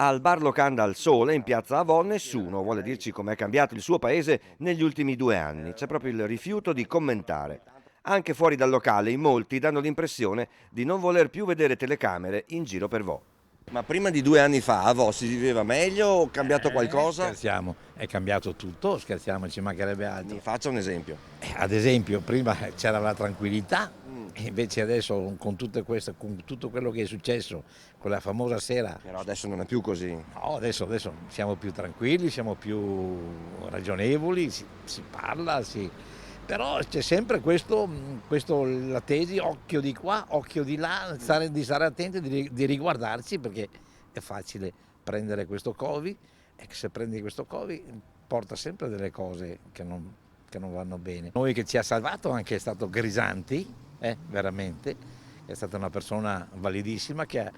Al bar Locanda al Sole in piazza Avon nessuno vuole dirci com'è cambiato il suo paese negli ultimi 2 anni. C'è proprio il rifiuto di commentare. Anche fuori dal locale in molti danno l'impressione di non voler più vedere telecamere in giro per Vo. Ma prima di 2 anni fa a Vo si viveva meglio o è cambiato qualcosa? Scherziamo, è cambiato tutto, scherziamo, ci mancherebbe altro. Mi faccia un esempio. Ad esempio, prima c'era la tranquillità e invece adesso con con tutto quello che è successo, quella famosa sera, Però adesso non è più così. no, adesso siamo più tranquilli, siamo più ragionevoli, si parla, però c'è sempre la tesi, occhio di qua, occhio di là, di stare attenti, di riguardarci perché è facile prendere questo Covid e che se prendi questo Covid porta sempre delle cose che non vanno bene. Noi che ci ha salvato anche è stato Grisanti, veramente, è stata una persona validissima che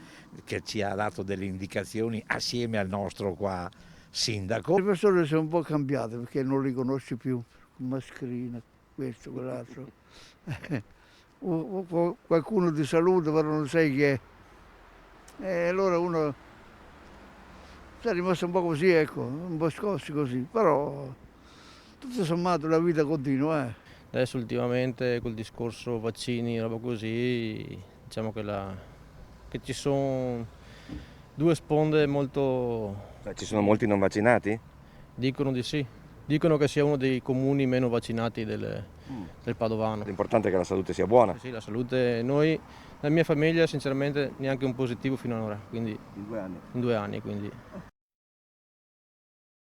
ci ha dato delle indicazioni assieme al nostro qua sindaco. Le persone sono un po' cambiate perché non li conosci più, mascherina, questo, quell'altro. Qualcuno ti saluta però non sai chi è. E allora uno è rimasto un po' così, ecco, un po' scossi così, però tutto sommato la vita continua. Adesso ultimamente col discorso vaccini e roba così, diciamo che ci sono due sponde molto. Ci sono molti non vaccinati? Dicono di sì, dicono che sia uno dei comuni meno vaccinati del Padovano. L'importante è che la salute sia buona. Sì, la salute, noi, la mia famiglia sinceramente neanche un positivo fino ad ora, quindi In 2 anni. in 2 anni. Quindi.